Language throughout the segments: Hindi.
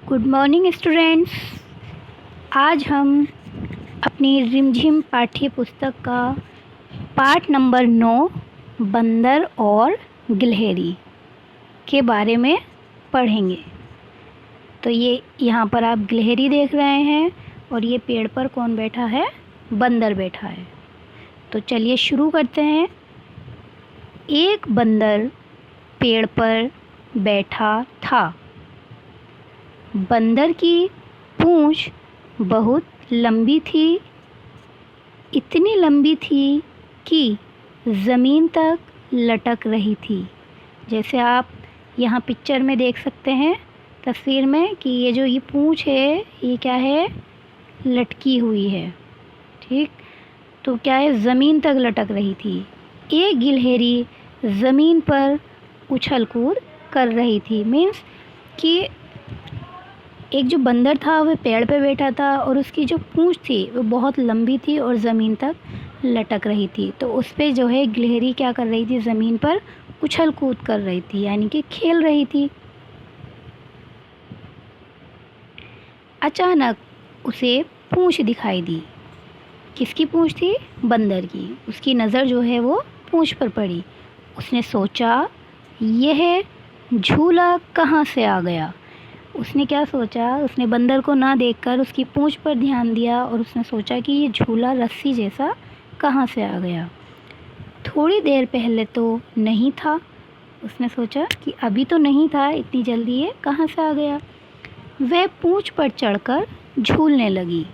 Good morning students. आज हम अपनी रिमझिम पाठ्य पुस्तक का पाठ नंबर 9 बंदर और गिलहरी के बारे में पढ़ेंगे। तो ये यहाँ पर आप गिलहरी देख रहे हैं और ये पेड़ पर कौन बैठा है? बंदर बैठा है। तो चलिए शुरू करते हैं। एक बंदर पेड़ पर बैठा था। बंदर की पूँछ बहुत लंबी थी, इतनी लंबी थी कि ज़मीन तक लटक रही थी। जैसे आप यहाँ पिक्चर में देख सकते हैं तस्वीर में कि ये पूँछ है, ये क्या है? लटकी हुई है। ठीक, तो क्या है? ज़मीन तक लटक रही थी। एक गिलहरी ज़मीन पर उछल कूद कर रही थी। मीन्स कि एक जो बंदर था वह पेड़ पे बैठा था और उसकी जो पूँछ थी वो बहुत लंबी थी और ज़मीन तक लटक रही थी। तो उस पे जो है गिलहरी क्या कर रही थी? ज़मीन पर उछल कूद कर रही थी, यानी कि खेल रही थी। अचानक उसे पूँछ दिखाई दी। किसकी पूँछ थी? बंदर की। उसकी नज़र जो है वो पूँछ पर पड़ी। उसने सोचा यह झूला कहाँ से आ गया। उसने क्या सोचा? उसने बंदर को ना देखकर उसकी पूँछ पर ध्यान दिया और उसने सोचा कि ये झूला रस्सी जैसा कहाँ से आ गया। थोड़ी देर पहले तो नहीं था। उसने सोचा कि अभी तो नहीं था, इतनी जल्दी ये कहाँ से आ गया। वह पूँछ पर चढ़कर झूलने लगी।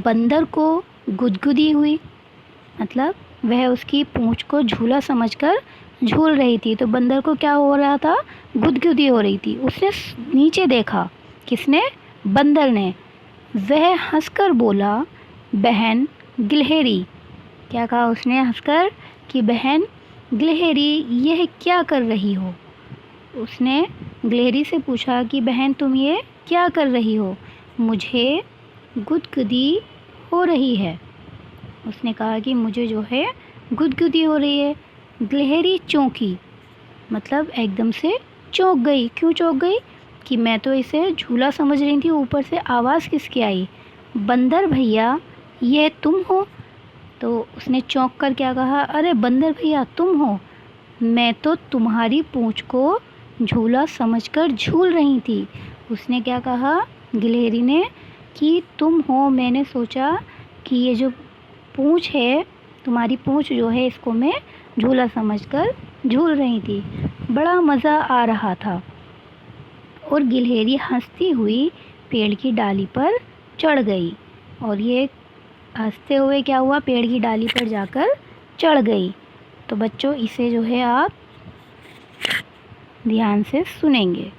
बंदर को गुदगुदी हुई, मतलब वह उसकी पूँछ को झूला समझकर झूल रही थी। तो बंदर को क्या हो रहा था? गुदगुदी हो रही थी। उसने नीचे देखा। किसने? बंदर ने। वह हंसकर बोला, बहन गिलहरी। क्या कहा उसने हंसकर? कि बहन गिलहरी, यह क्या कर रही हो? उसने गिलहरी से पूछा कि बहन तुम ये क्या कर रही हो? मुझे गुदगुदी हो रही है। उसने कहा कि मुझे जो है गुदगुदी हो रही है। गिलहरी चौंकी, मतलब एकदम से चौंक गई। क्यों चौंक गई? कि मैं तो इसे झूला समझ रही थी, ऊपर से आवाज़ किसकी आई? बंदर भैया, ये तुम हो? तो उसने चौंक कर क्या कहा? अरे बंदर भैया तुम हो? मैं तो तुम्हारी पूँछ को झूला समझकर झूल रही थी। उसने क्या कहा गिलहरी ने? कि तुम हो, मैंने सोचा कि ये जो पूँछ है, तुम्हारी पूँछ जो है, इसको मैं झूला समझकर झूल रही थी। बड़ा मज़ा आ रहा था। और गिलहरी हंसती हुई पेड़ की डाली पर चढ़ गई। और ये हंसते हुए क्या हुआ? पेड़ की डाली पर जाकर चढ़ गई। तो बच्चों इसे जो है आप ध्यान से सुनेंगे।